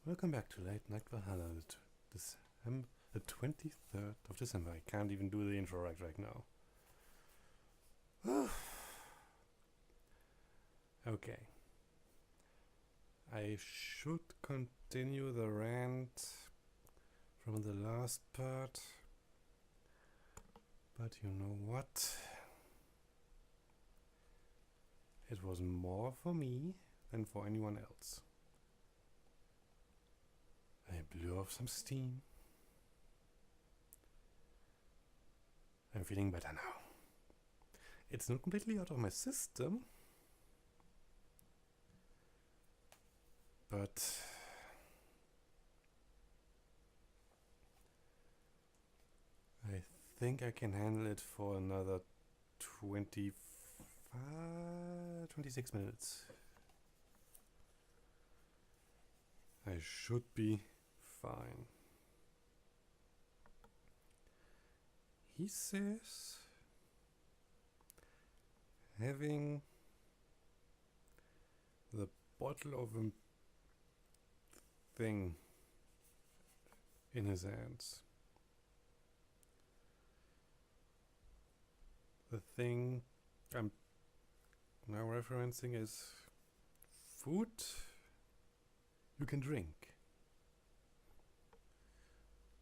Welcome back to Late Night Valhalla, the 23rd of December. I can't even do the intro right now. Okay. I should continue the rant from the last part, but you know what? It was more for me than for anyone else. I blew off some steam. I'm feeling better now. It's not completely out of my system, but I think I can handle it for another 26 minutes. I should be fine. He says having the bottle of a thing in his hands. The thing I'm now referencing is food you can drink.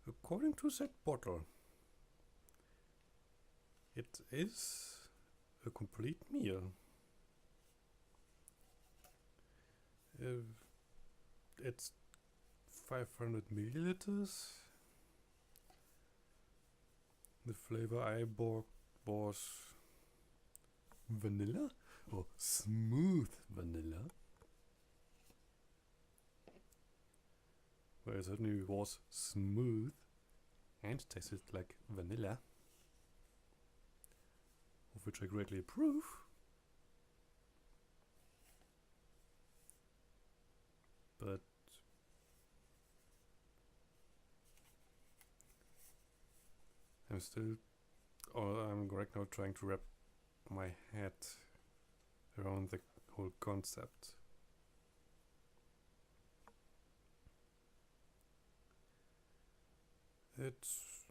According to that bottle, it is a complete meal. It's 500 milliliters. The flavor I bought was vanilla or smooth vanilla. Well, it certainly was smooth and tasted like vanilla, of which I greatly approve. But I'm right now trying to wrap my head around the whole concept. It's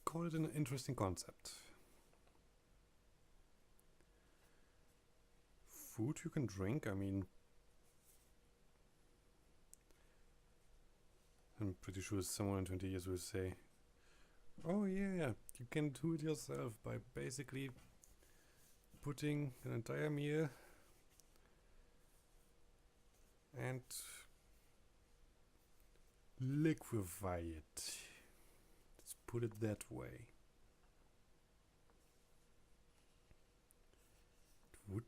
call it an interesting concept. Food you can drink, I mean, I'm pretty sure someone in 20 years will say, oh yeah, you can do it yourself by basically putting an entire meal and liquefy it. Let's put it that way. It would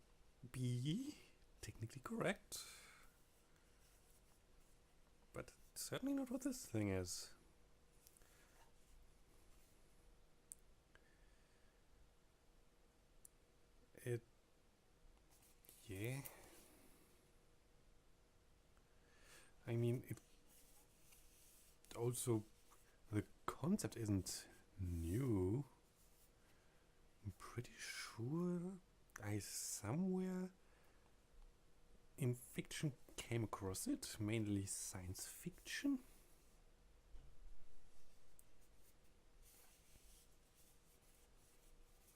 be technically correct, but it's certainly not what this thing is. Yeah. I mean, it also, the concept isn't new. I'm pretty sure I somewhere in fiction came across it, mainly science fiction.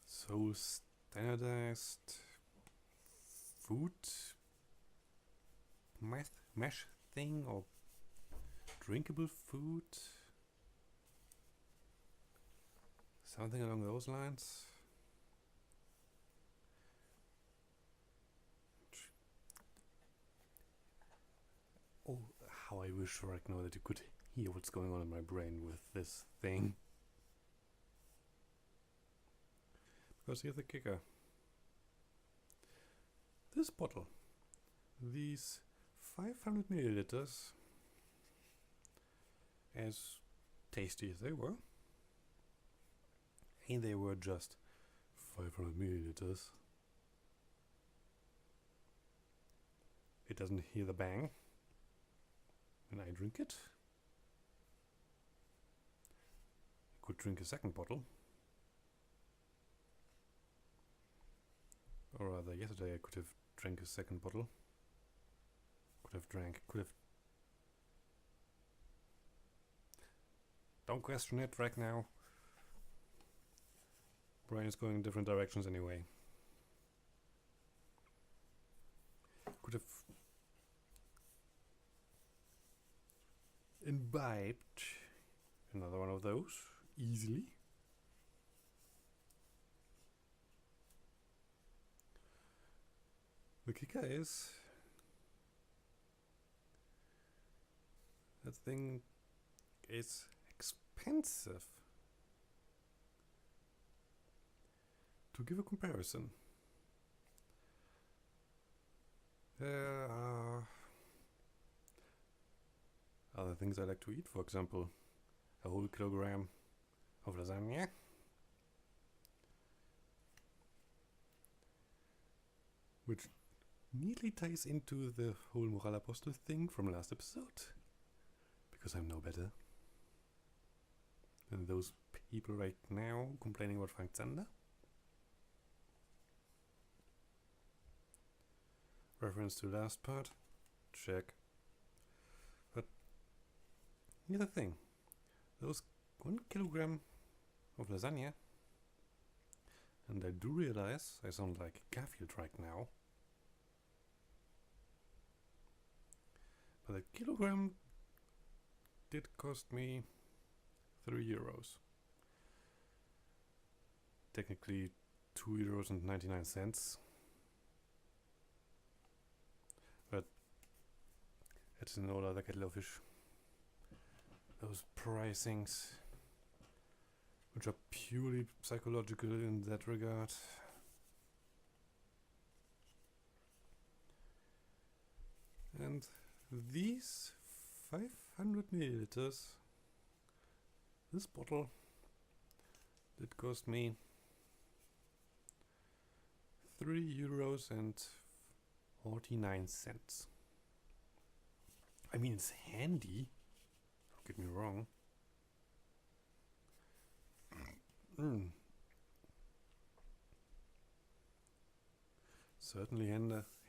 So standardized food mesh thing or drinkable food, something along those lines. Oh, how I wish right now that you could hear what's going on in my brain with this thing. Because here's the kicker. This bottle, these 500 milliliters, as tasty as they were, and they were just 500 milliliters. It doesn't hear the bang when I drink it. I could drink a second bottle. Or rather, yesterday I could have drank a second bottle. Could have. Don't question it right now. Brain is going in different directions anyway. Could have imbibed another one of those easily. The kicker is that thing is expensive. To give a comparison, there are other things I like to eat. For example, a whole kilogram of lasagna, which neatly ties into the whole Moral Apostle thing from last episode, because I'm no better than those people right now complaining about Frank Zander. Reference to last part, check. But here's the thing, those 1 kilogram of lasagna, and I do realize I sound like Garfield right now, but a kilogram did cost me €3. Technically €2.99. But it's an whole other kettle of fish. Those pricings, which are purely psychological in that regard. And these 500 milliliters, this bottle did cost me €3.49. I mean, it's handy, don't get me wrong. Certainly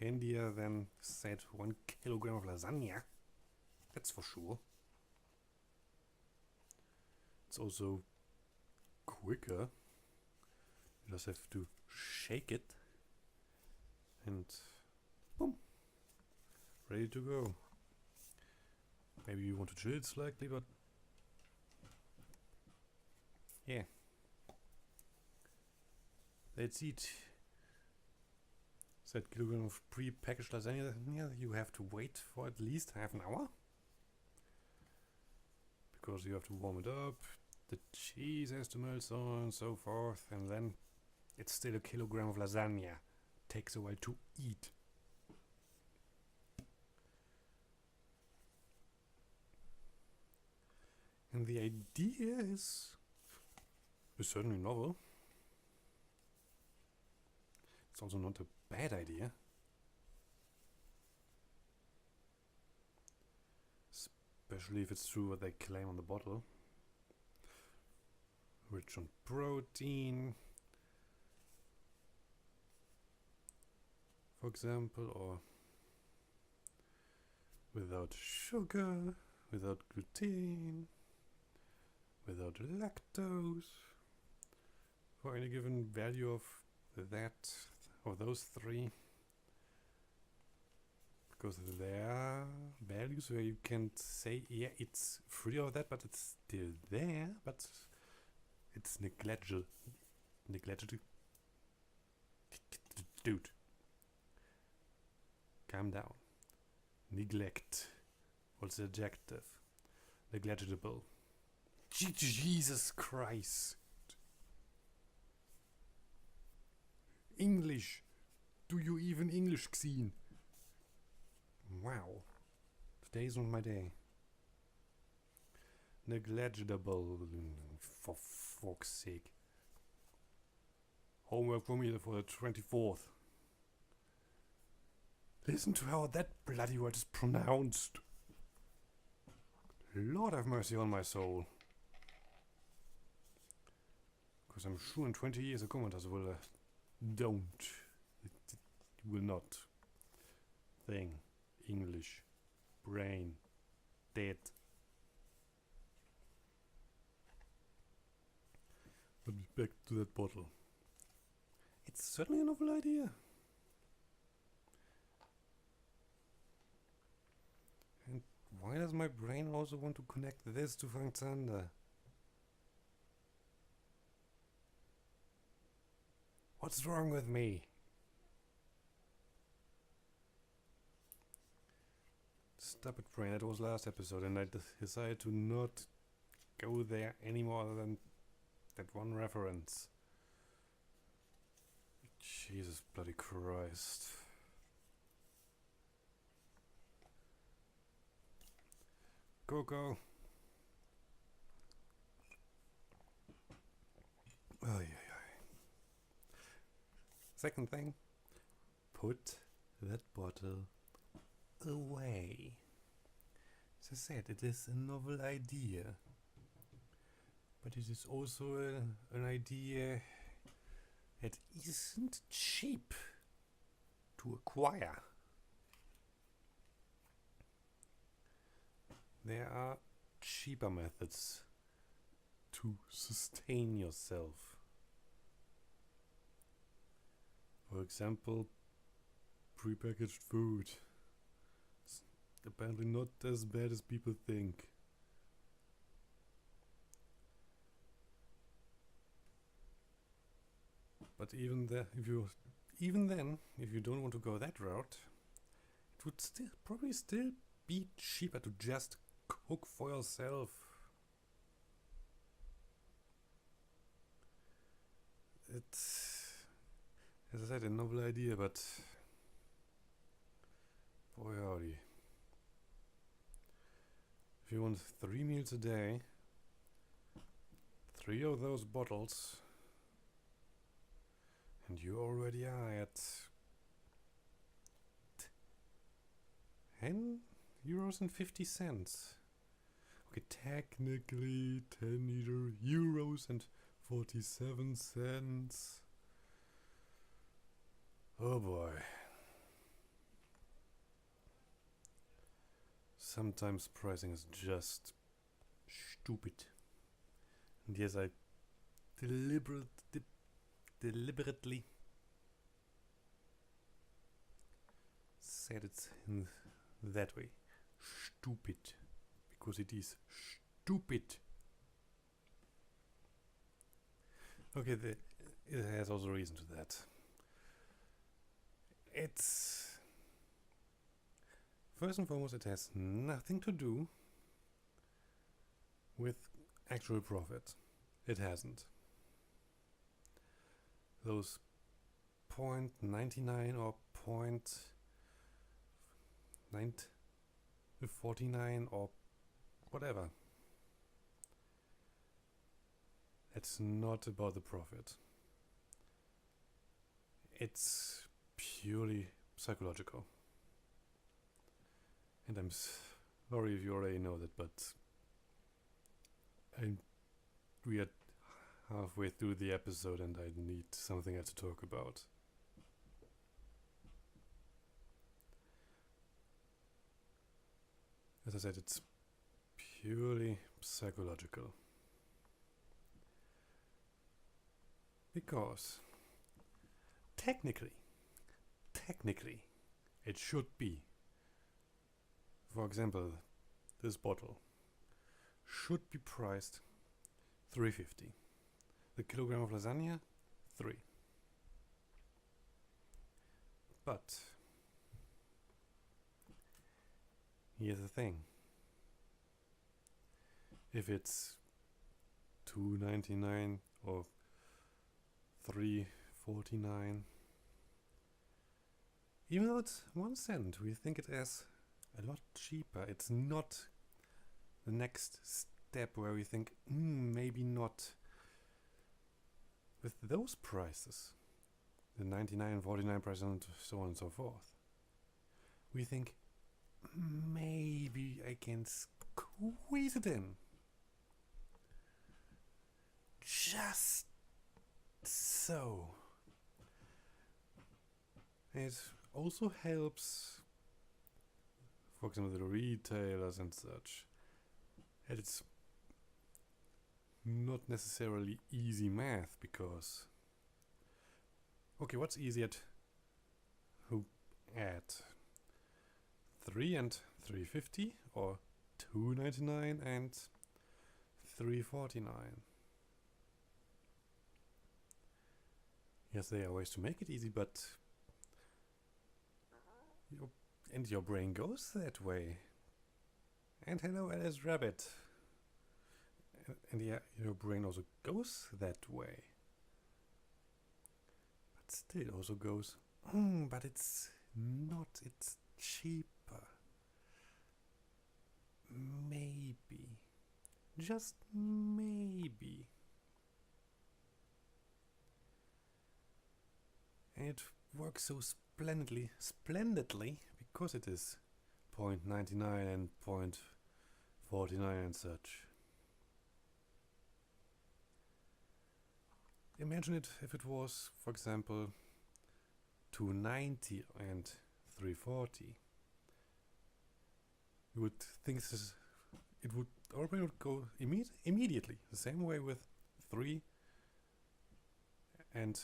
handier than, said, 1 kilogram of lasagna. That's for sure. It's also quicker. You just have to shake it and boom, ready to go. Maybe you want to chill it slightly, but yeah. That's it. That kilogram of pre-packaged lasagna, you have to wait for at least half an hour. Because you have to warm it up, the cheese has to melt, so on and so forth, and then it's still a kilogram of lasagna. Takes a while to eat. And the idea is certainly novel. It's also not a bad idea. Especially if it's true what they claim on the bottle. Rich on protein, for example, or without sugar, without gluten, without lactose, for any given value of those three. Because there are values where you can say, yeah, it's free of that, but it's still there, but it's neglected. Dude, calm down. Neglect. What's the adjective? Negligible. Jesus Christ. English. Do you even English, Xene? Wow. Today's not my day. Negligible. For fuck's sake. Homework for me for the 24th. Listen to how that bloody word is pronounced. Lord have mercy on my soul. Because I'm sure in 20 years a commentator will don't. will not. Thing. English. Brain. Dead. But back to that bottle. It's certainly a novel idea. And why does my brain also want to connect this to Frank Zander? What's wrong with me? Stupid brain, that was last episode, and I decided to not go there any more than that one reference. Jesus bloody Christ. Go. Oh, yeah. Second thing, put that bottle away. As I said, it is a novel idea, but it is also an idea that isn't cheap to acquire. There are cheaper methods to sustain yourself. For example, prepackaged food. It's apparently not as bad as people think. But even then, if you don't want to go that route, it would probably still be cheaper to just cook for yourself. It's, as I said, a novel idea, but boy howdy. If you want 3 meals a day, 3 of those bottles, and you already are at €10.50. Okay, technically €10.47. Oh boy. Sometimes pricing is just stupid. And yes, I deliberately said it in that way. Stupid. Because it is stupid. Okay, it has also a reason to that. It's... First and foremost, it has nothing to do with actual profit. It hasn't. Those 0.99 or 0.949 or whatever. It's not about the profit. It's purely psychological. And I'm sorry if you already know that, but we are halfway through the episode and I need something else to talk about. As I said, it's purely psychological. Because technically, it should be. For example, this bottle should be priced $3.50. The kilogram of lasagna, $3. But here's the thing. If it's $2.99 or $3.49, even though it's 1 cent, we think it as a lot cheaper. It's not the next step where we think, maybe not. With those prices, the 99 and 49 price and so on and so forth, we think, maybe I can squeeze it in. Just so. It also helps, for example, the retailers and such. And it's not necessarily easy math because, okay, what's easier to add? 3 and 350 or 299 and 349? Yes, there are ways to make it easy, but your brain goes that way. And hello, Alice Rabbit. And yeah, your brain also goes that way. But still it also goes, but it's not, it's cheaper. Maybe. Just maybe. And it works so splendidly, because it is 0.99 and 0.49 and such. Imagine it if it was, for example, 290 and 340. You would think it would already go immediately. The same way with 3 and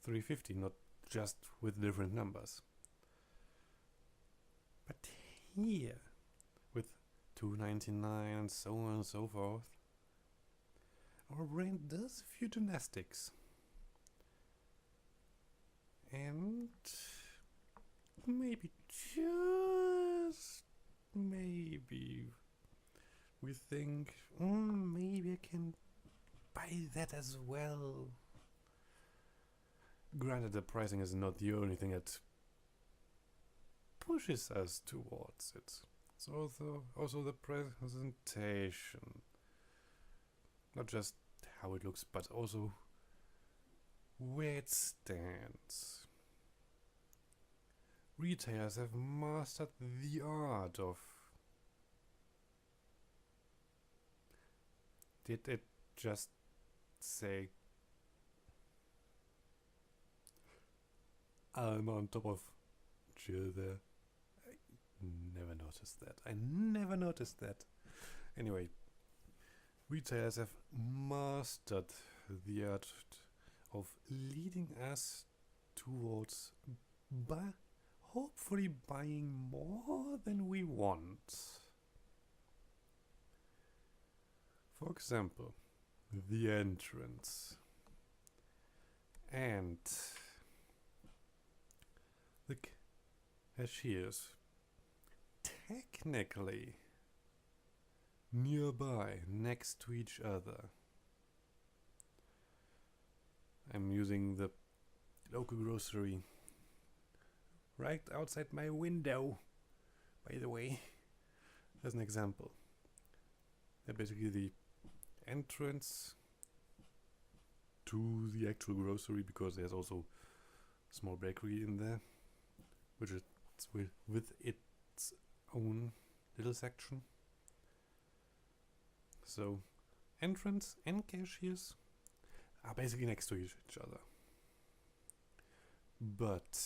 350, not just with different numbers. But here, with 299 and so on and so forth, our brain does a few gymnastics. And maybe, just maybe, we think, maybe I can buy that as well. Granted, the pricing is not the only thing that pushes us towards it. It's also the presentation. Not just how it looks, but also where it stands. Retailers have mastered the art of... Did it just say I'm on top of Jill there? I never noticed that. Anyway, retailers have mastered the art of leading us towards hopefully buying more than we want. For example, the entrance and the cashiers technically nearby, next to each other. I'm using the local grocery right outside my window, by the way, as an example. They're basically the entrance to the actual grocery, because there's also a small bakery in there, which is with its own little section. So, entrance and cashiers are basically next to each other. But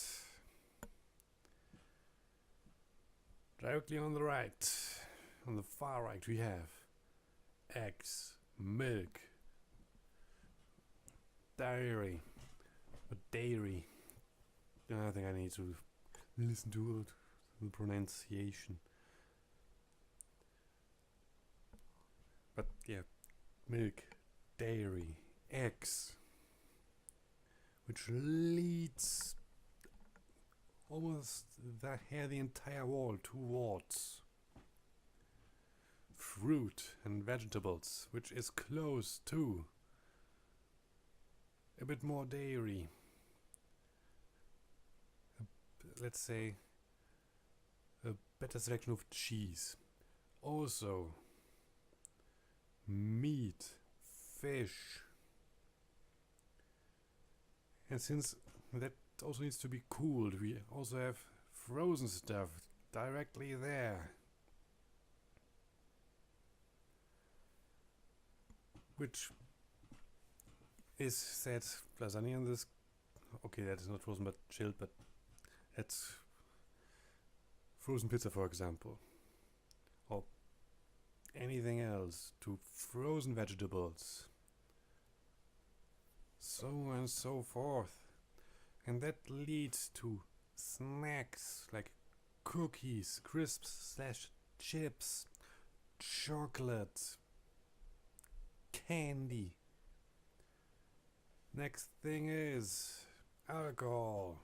directly on the right, on the far right, we have eggs, milk, dairy. I think I need to listen to the pronunciation. But yeah, milk, dairy, eggs, which leads almost the entire wall towards fruit and vegetables, which is close to a bit more dairy. Let's say a better selection of cheese. Also meat, fish. And since that also needs to be cooled, we also have frozen stuff directly there. Which is said lasagna in this. Okay, that is not frozen but chilled, but that's frozen pizza, for example, or anything else, to frozen vegetables, so on and so forth. And that leads to snacks like cookies, crisps / chips, chocolate, candy. Next thing is alcohol,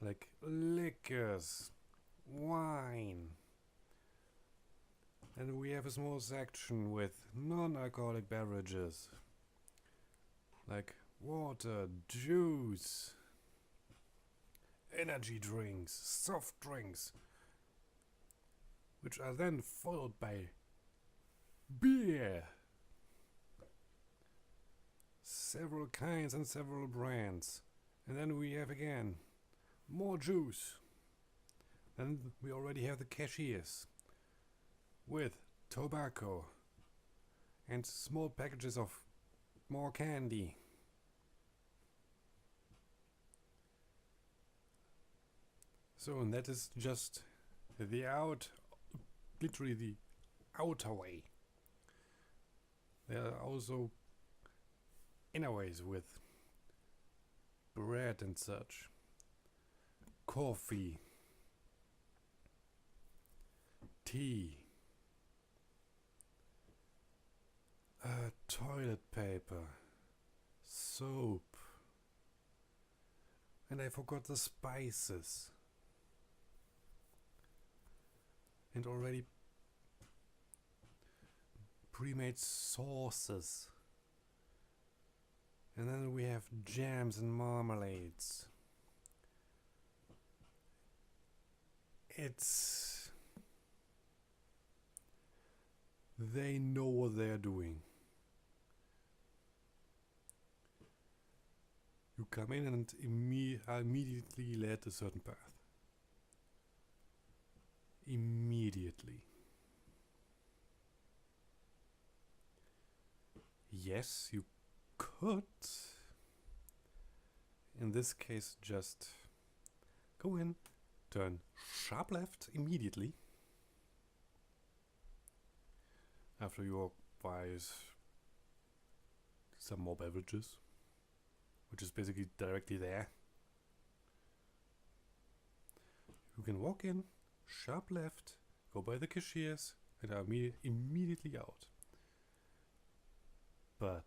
like liquors, wine. And we have a small section with non-alcoholic beverages, like water, juice, energy drinks, soft drinks, which are then followed by beer. Several kinds and several brands. And then we have again more juice. Then we already have the cashiers with tobacco and small packages of more candy. So, and that is just literally the outer way. There are also inner ways with bread and such, coffee, tea, toilet paper, soap, and I forgot the spices. And already pre-made sauces. And then we have jams and marmalades. They know what they're doing. You come in and are immediately led a certain path. Immediately. Yes, you could, in this case, just go in, turn sharp left immediately after you buy some more beverages, which is basically directly there. You can walk in, sharp left, go by the cashiers, and are immediately out. But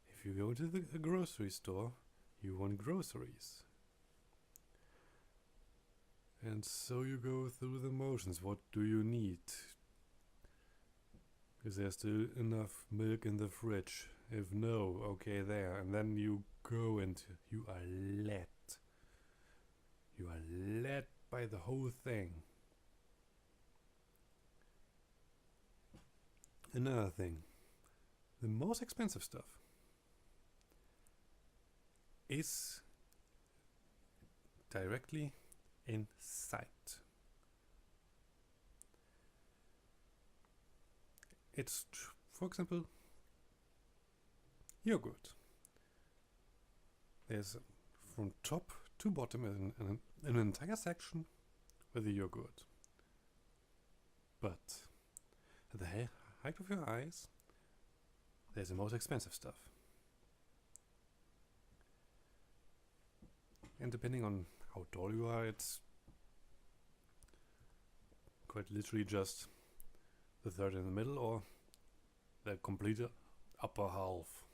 if you go to the grocery store, you want groceries. And so you go through the motions. What do you need? Is there still enough milk in the fridge? If no, okay, there. And then you go and you are led. You are led by the whole thing. Another thing, the most expensive stuff is directly in sight. It's, for example, yogurt. There's from top to bottom an entire section with the yogurt. But at the height of your eyes, there's the most expensive stuff. And depending on how tall you are, it's quite literally just the third in the middle or the complete upper half.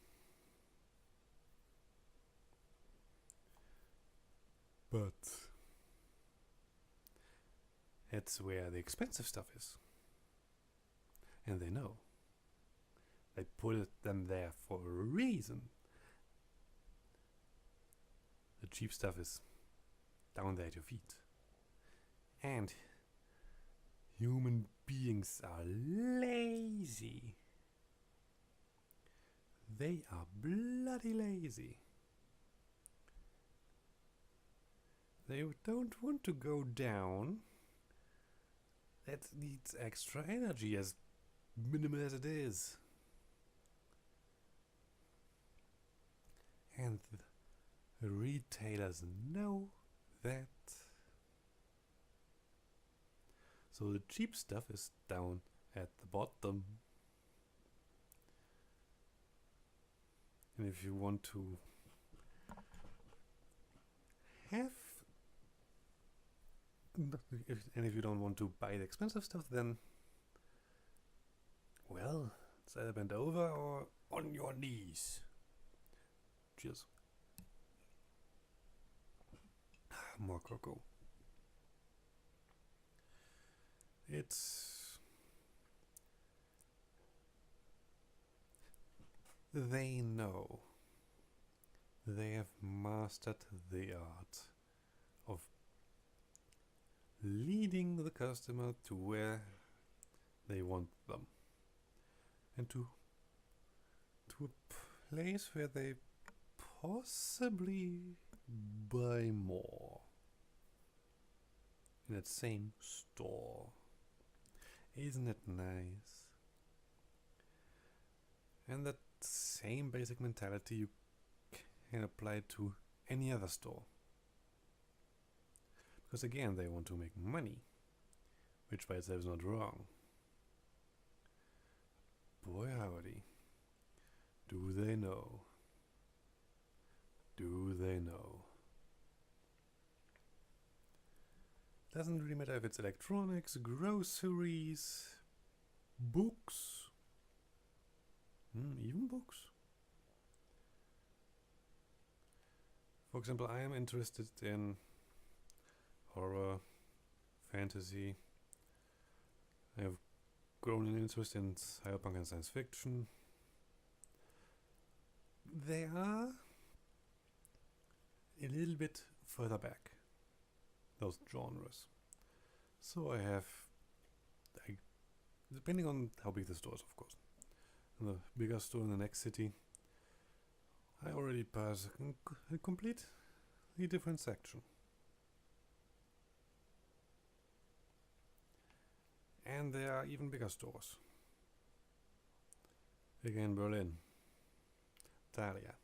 But that's where the expensive stuff is. And they know. They put them there for a reason. The cheap stuff is down there at your feet. And human beings are lazy. They are bloody lazy. They don't want to go down. That needs extra energy, as minimal as it is. And retailers know that. So the cheap stuff is down at the bottom. And if you want to have, if you don't want to buy the expensive stuff, then, well, it's either bend over or on your knees. Cheers. More cocoa. They know. They have mastered the art of leading the customer to where they want them. And to a place where they possibly buy more. In that same store. Isn't it nice? And that same basic mentality you can apply to any other store. Because again, they want to make money, which by itself is not wrong. Boy howdy, do they know? Do they know? Doesn't really matter if it's electronics, groceries, books, even books. For example, I am interested in horror, fantasy. I have grown an interest in cyberpunk and science fiction. They are a little bit further back, those genres. So I have, depending on how big the store is, of course. In the bigger store in the next city, I already pass a completely different section. And there are even bigger stores. Again, Berlin, Italia.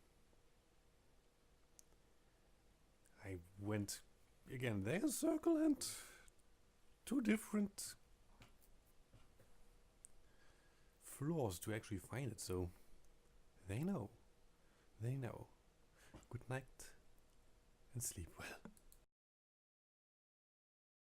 I went again there, circle, and 2 different floors to actually find it. So they know. They know. Good night and sleep well.